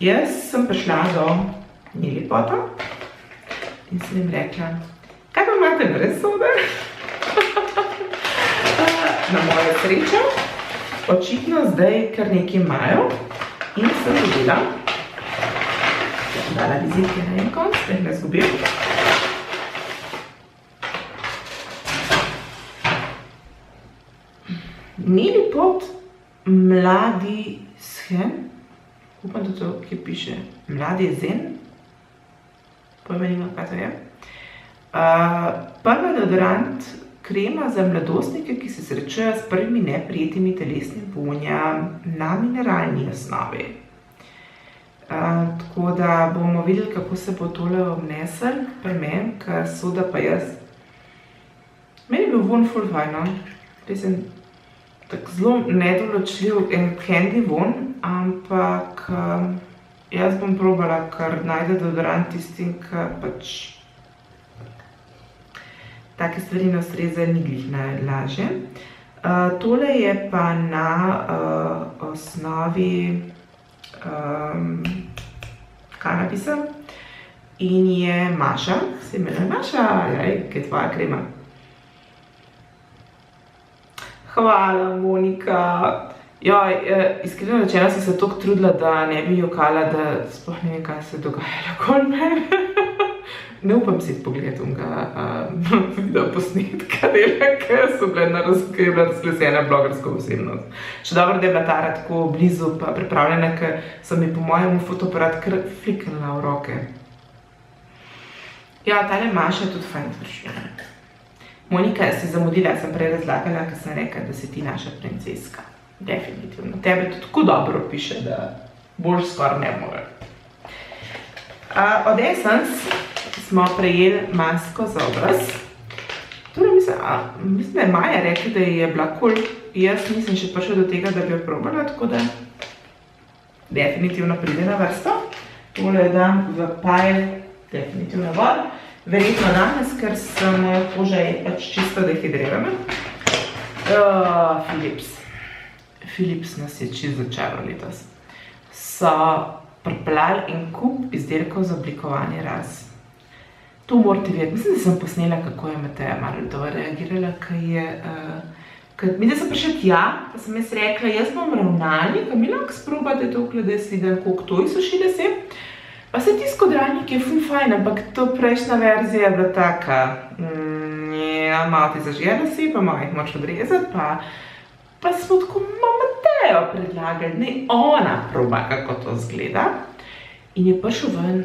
Jaz sem prišla do Nelepota in sem jim rekla, kaj pa imate brez sode? Na mojo srečo, očitno zdaj kar nekaj imajo in sem dobila, dala vizitke na en konc, da jih ne zgubim. Nelepot mladi shen, upam, da to, ki piše, mladi zen, pojma nima, kaj to je. Prva deodorant krema za mladostnike, ki se srečujejo s prvimi neprijetnimi telesnimi vonjem na mineralni osnovi. Tako da bomo videli, kako se bo tole obnesel pri meni, ker soda pa jaz. Meni je bil von ful fajn, res je tako zelo nedoločljiv en candy von, ampak jaz bom probala, ker najde deodorant tistim, ki pač take stvari ne ustrezajo, ni glih najlažje. Tole je pa na osnovi kanabisa in je Maša, se imenuje Maša, kaj je tvoja krema? Hvala, Monika. Iskreno rečeno sem se toliko trudila, da ne bi jokala, da sploh ne vem, kaj se je dogajalo okoli mene. Ne upam si pogledati onega videoposnetka dela, ker so bile razglesena blogersko osebnost. Še dobro, da je bila Tara tako blizu pa pripravljena, ker so mi po mojem fotoaparat kar fliknila v roke. Ja, tale Maša je tudi fajn prišla. Monika, si zamudila, sem prej razlagala, ker sem rekla, da si ti naša princeska. Definitivno. Tebe to tako dobro piše, da boš skoraj ne more. Od Essence smo prejeli masko za obraz. Torej, mislim, da je Maja rekla, da je bila cool. Jaz nisem še prišla do tega, da bi jo probala, tako da definitivno pride na vrsto. Tole dam v pile definitivno vod. Verjetno danes, ker sem moja koža je pač čisto dehidrirana. Philips nas je čisto začaral letos. So pripeljali en kup izdelkov za oblikovanje ras. To morate vedeti. Mislim, da sem posnela, kako je Mateja malo to reagirala, mi da sem prišla tja, pa sem jaz rekla, jaz bom ravnalnik, a mi lahko sprobate to, da jaz vidim, koliko to izsuši lase. Pa se ti skodravnik je ful fajn, ampak to prejšnja verzija je bila taka, malo ti zažgela si, pa malo jih moč odrezati, pa smo tako Matejo predlagali, ne ona proba, kako to zgleda. In je prišel ven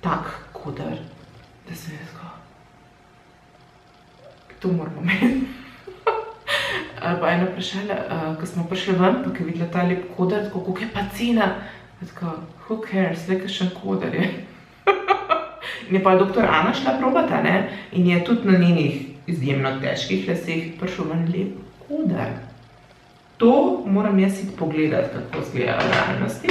tak koder, da sem jaz go, to moramo imeti. Pa ena vprašala, ko smo prišli ven, pa ko je videla ta lep koder, tako, koliko je pa cena. Tako, who cares, le kakšen koder je. In je pa doktor Ana šla probata, ne? In je tudi na njenih izjemno težkih laseh prišel ven lep koder. To moram jaz iti pogledati, kako izgleda v realnosti.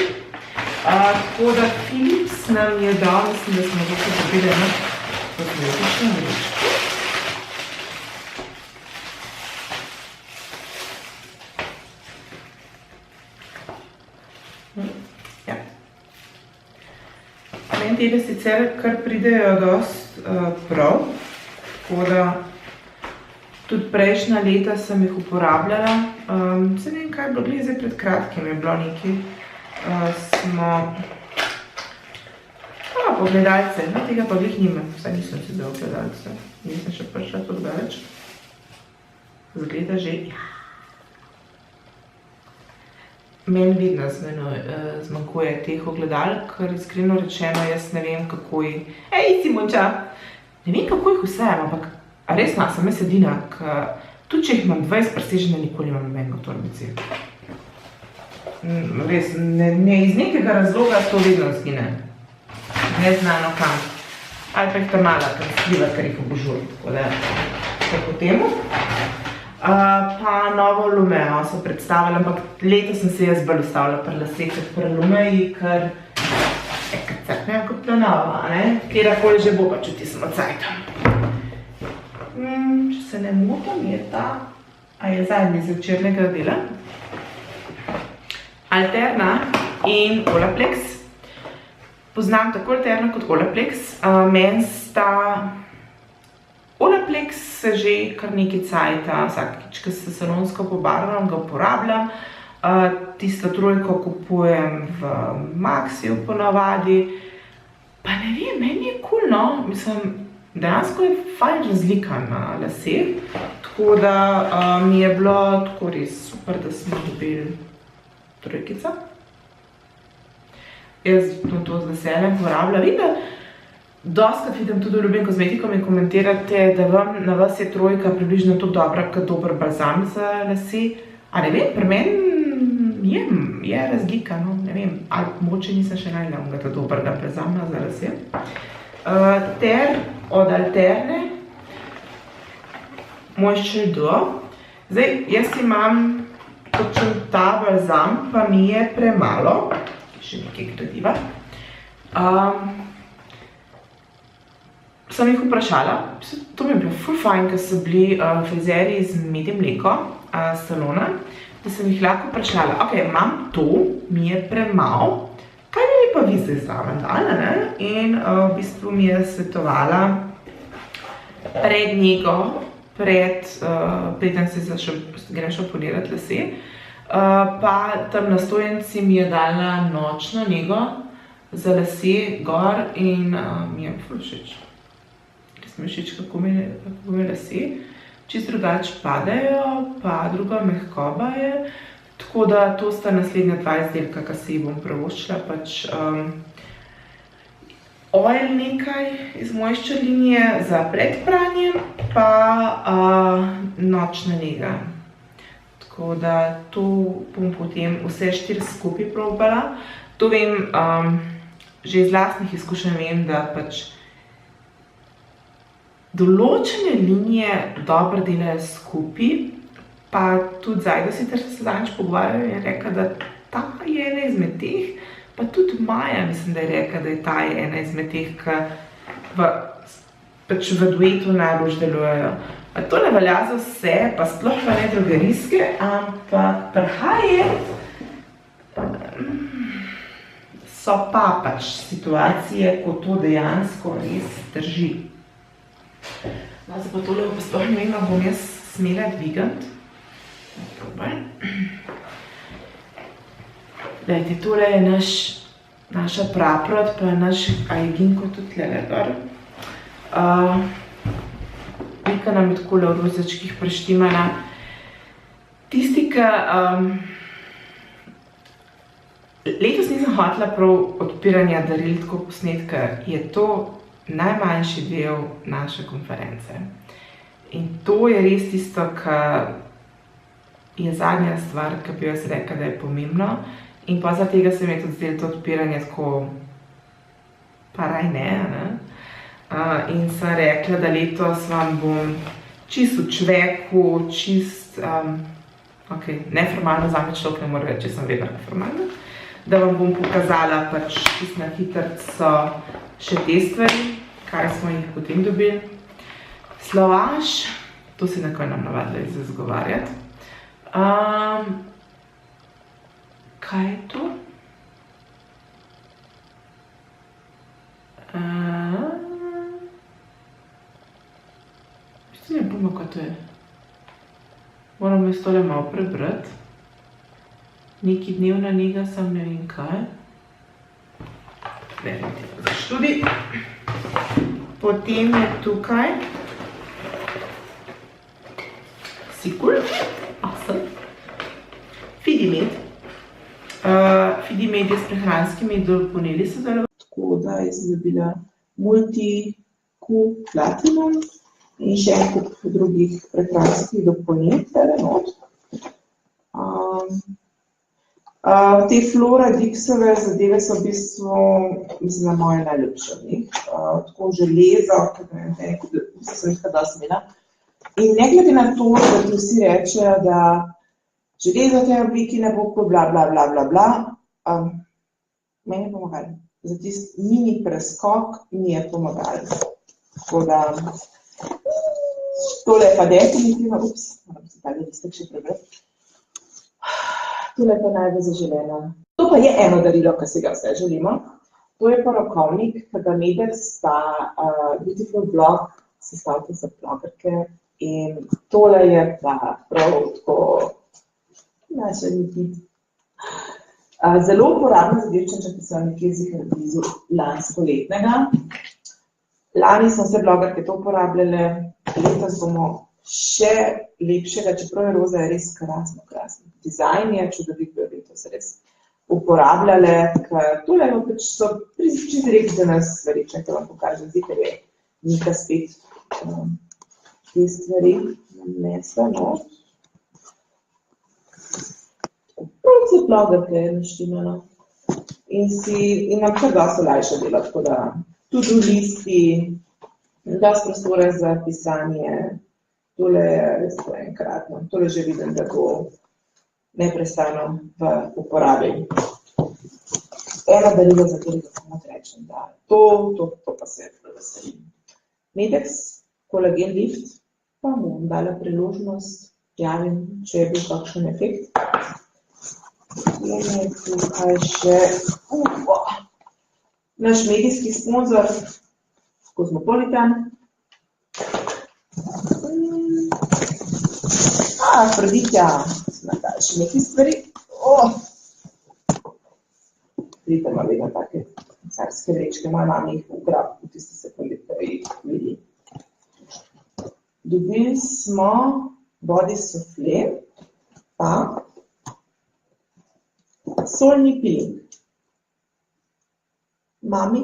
Tako da Philips nam je dal, mislim, da smo dokaj dobili eno kozmetično vrečko. Meni tebe sicer kar pridejo dosti prav, tako da tudi prejšnja leta sem jih uporabljala. Se ne vem, kaj je bilo, glede zdaj pred kratkim je bilo nekaj. Smo ogledalce, tega pa glih nimam, vsaj nisem si dal ogledalce, nisem še prišla tudi daleč. Zgleda že, Meni vidno zmanjkuje teh ogledal, ker iskreno rečeno jaz ne vem, kako jih... Ej, Simonča! Ne vem, kako jih vsem, ampak res sem jaz edina, tudi če jih imam 20 presežene, nikoli imam nobenega v torbici. res, ne iz nekega razloga to vedno zgine. Neznano kam. Ali pa jih ta mala skriva, ker jih obožujem, tako da tako temu. Pa novo Lumeo so predstavili, ampak letos sem se jaz bolj ustavila pri laseh, kot pri Lumeji, ker crknejo kot planova, kjerkoli že bo, pa čuti smo cajtom. Če se ne motim, je ta, a je zadnji z včerajšnjega dela, Alterna in Olaplex. Poznam tako Alterna kot Olaplex. Meni sta Olaplex se že kar nekaj cajta, vsakič, ko se salonsko pobarvam, ga uporabljam. Tisto trojko kupujem v Maxiju ponavadi. Pa ne vem, meni je cool, no. Mislim, dejansko je fajn razlika na laseh. Tako da mi je bilo tako res super, da smo dobili trojkica. Jaz to z veseljem uporabljam. Vem, da dostikrat vidim tudi v Ljubim kozmetikom in komentirate, da na vas je trojka približno tako dobra, kot dober balzam za lase. A ne vem, pri meni je razlika, no, ne vem, ali mogoče nisem še najdela onega dobrega balzama za lase. Ter od Alterne Moisture Duo. Zdaj, jaz imam točno ta balzam, pa mi je premalo, še nekaj gradiva. Sem jih vprašala, to mi je bilo ful fajn, ker so bili frizerji iz Med in mleko salona, da sem jih lahko vprašala, ok, imam to, mi je premalo, kaj bi mi pa vi zdaj zraven dala, ne? In v bistvu mi je svetovala pred nego, preden se grem šamponirati lase, pa tam na stojenci mi je dala nočno nego za lase gor in mi je ful všeč. Res mi je všeč, kako mi lase čisto drugače padajo, pa druga mehkoba je. Tako da to sta naslednja dva izdelka, ki se jih bom privoščila, pač oil nekaj iz Moisture linije za predpranje, pa nočna nega. Tako da to bom potem vse 4 skupaj probala. To vem, že iz lastnih izkušenj vem, da pač določene linije dobro delajo skupaj, pa tudi Zajdo sicer se zadnjič pogovarjala in je rekla, da ta je ena izmed teh, pa tudi Maja mislim, da je rekla, da je ta ena izmed teh, ki v duetu najbolj delujejo. To ne velja za vse, pa sploh pa ne drogerijske, ampak pri high-end so pa pač situacije, ko to dejansko res drži. Zdaj pa tole pa sploh ne vem, bom jaz smela dvigati. Dajte, tole je naša praprot, pa naš ajeginko tudi tlele gor. Vika nam je takole v rozačkih preštimana. Tisti, ki letos nisem hotela prav odpiranja daril tako posnetka, je to najmanjši del naše konference. In to je res tisto, ki je zadnja stvar, ki bi jaz rekla, da je pomembno. In pa zaradi tega se mi je tudi zdelo to odpiranje tako pa raj ne. In sem rekla, da letos vam bom čist v čveku, čist, neformalno zame človek ne mora reči, če sem vedno neformalna, da vam bom pokazala pač čist na hitrco še te stvari, kaj smo jih potem dobili. Slovaš, to si nekaj nam navadila izgovarjati. Kaj je to? Ne bomo, kaj to je. Moramo jaz tole malo prebrati. Neki dnevna nega, sam ne vem kaj. Definitivno za študij. Potem je tukaj Sikul, awesome. Fidimed. Fidimed je s prehranskimi dopolnili sodeloval. Tako da je dobila Multi-Q Platinum in še en kup drugih prehranskih dopolnil, tele not. Te Flora Dixove zadeve so v bistvu, mislim, moje najljubše od njih. Tako železo, sem jih kada smela. In ne glede na to, da ti vsi rečejo, da železo v tej obliki ne bo kot bla, bla, bla, bla, bla, meni je pomagalo. Za tist mini preskok mi je pomagalo. Tako da, tole je pa definitivno, moram se tale listek še prebrati. Tole je pa najbolj zaželeno. To pa je eno darilo, ki si ga vse želimo. To je pa rokovnik, ki ga Medex sta Beautiful Blog, sestavite za blogerke. In tole je pa prav tako, naša nikit. Zelo uporabno za devčenča, ki so nekje zihar blizu lansko letnega. Lani smo vse blogerke to uporabljale, letos bomo še lepšega, čeprav je roza je res krasno. Dizajn je čudovit, da bi to se res uporabljale, ker tole pač so čisto rekli za nas stvari, če te vam pokažem, zdaj, ker je Nika spet te stvari nanesla, no. Pravci blogerke je naštimano. In nam kar dosti olajša delo, tako da tudi listi, dosti prostore za pisanje. Tole je res enkratno. Tole že vidim, da bo neprestano v uporabi. Eno darilo, za katerega samo rečem, da to pa se veselim. Medex, kolagen lift, pa mu bom dala priložnost, javim, če je bil kakšen efekt. Je tukaj še naš medijski sponzor, Kozmopolitan. Afroditja, še nekaj stvari. Vidite, ima vedno take carske vrečke, moja mama jih ugrab v tiste sekundi, ko jih vidi. Dobili smo body soufflé, pa solni peeling. Mami,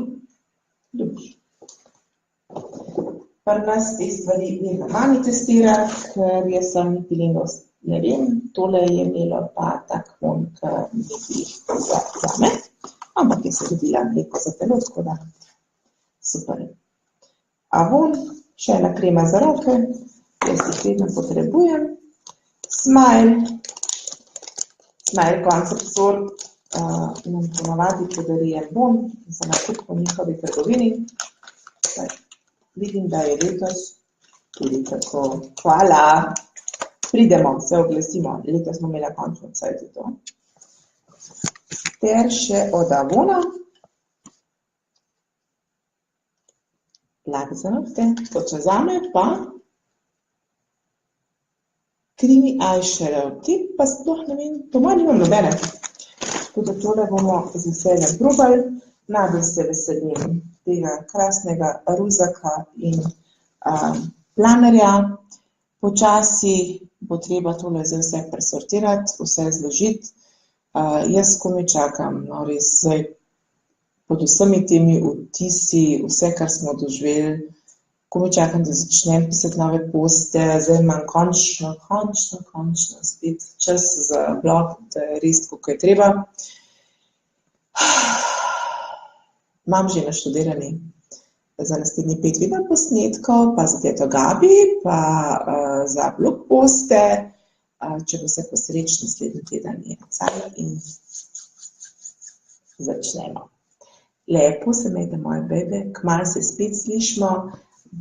dobiš. Pri nas te stvari vedno mami testira, ker jaz sem peelingov ne vem, tole je imelo pa tak von, ker ne bi zame, ampak je se dobila mleko za telo, tako da super. A von, še ena krema za roke, jaz jih vedno potrebujem. Smile Concept Store, nam ponavadi podarijem von, za nakup po njihovi trgovini. Vidim, da je letos tudi tako. Hvala. Pridemo, se oglasimo. Letos smo imeli končno vsaj to. Ter še od Avona. Lak za nohte. To če zame pa Creamy Eyeshadow tip, pa sploh ne vem, doma nimam nobene. Tako da tole bomo z veseljem probali. Najbolj se veselim tega krasnega ruzaka in planerja. Počasi bo treba tole za vse presortirati, vse zložiti. Jaz komaj čakam, no res zdaj pod vsemi temi vtisi, vse, kar smo doživeli, komaj čakam, da začnem pisati nove poste, zdaj imam končno spet čas za blog, da je res tako, kot je treba. Imam že naštudirani za naslednji 5 video posnetkov, pa za teto Gabi, pa za blog poste, če bo se posreč naslednji teden je cajl in začnemo. Lepo se imejte, moje bebe, kmalu se spet slišimo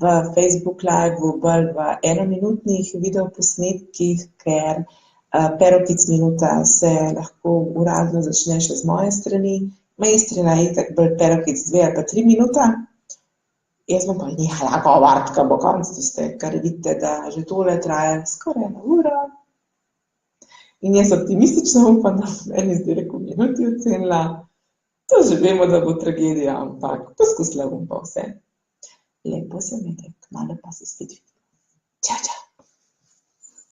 v Facebook live-u, bolj v enominutnih videoposnetkih, ker Perokic minuta se lahko uradno začne še z moje strani. Mojstrina je itak bolj Perokic 2 ali pa 3 minuta. Jaz bom pa nehala govoriti, ko bo konc tiste, kar vidite, da že tole traja skoraj 1 uro. In jaz optimistično upam, da bo meni zdaj rekel minuti ocenila. To že vemo, da bo tragedija, ampak poskusila bom pa vse. Lepo se imejte, kmalu pa se spet vidimo. Čau, čau.